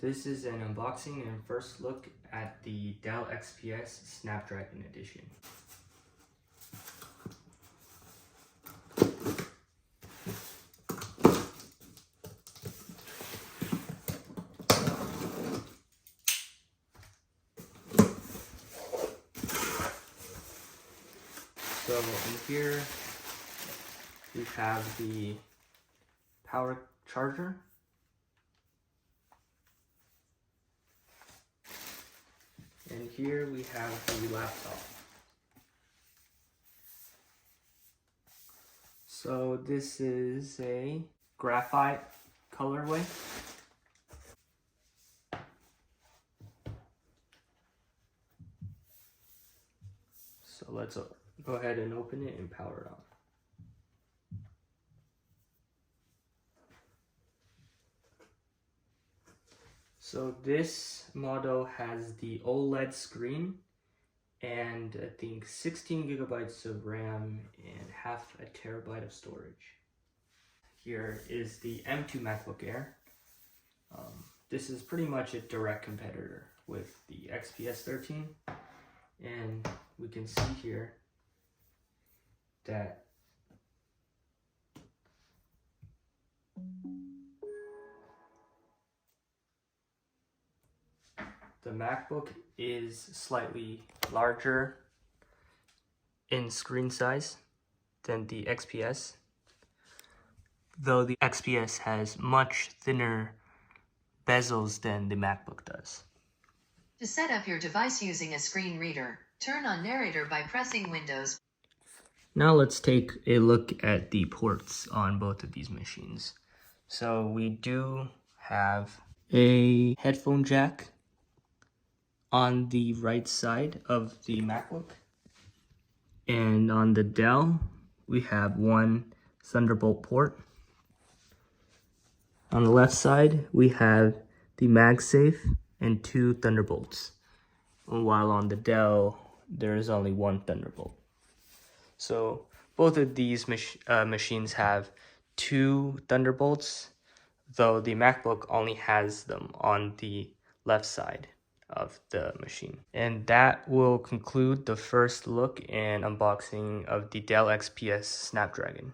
This is an unboxing and first look at the Dell XPS Snapdragon Edition. So in here we have the power charger, and here we have the laptop. So this is a graphite colorway. So let's go ahead and open it and power it on. So this model has the OLED screen and I think 16 gigabytes of RAM and half a terabyte of storage. Here is the M2 MacBook Air. This is pretty much a direct competitor with the XPS 13, and we can see here that the MacBook is slightly larger in screen size than the XPS, though the XPS has much thinner bezels than the MacBook does. To set up your device using a screen reader, turn on Narrator by pressing Windows. Now let's take a look at the ports on both of these machines. So we do have a headphone jack on the right side of the MacBook, and on the Dell we have one Thunderbolt port. On the left side we have the MagSafe and two Thunderbolts, while on the Dell there is only one Thunderbolt. So both of these machines have two Thunderbolts, though the MacBook only has them on the left side of the machine. And that will conclude the first look and unboxing of the Dell XPS Snapdragon.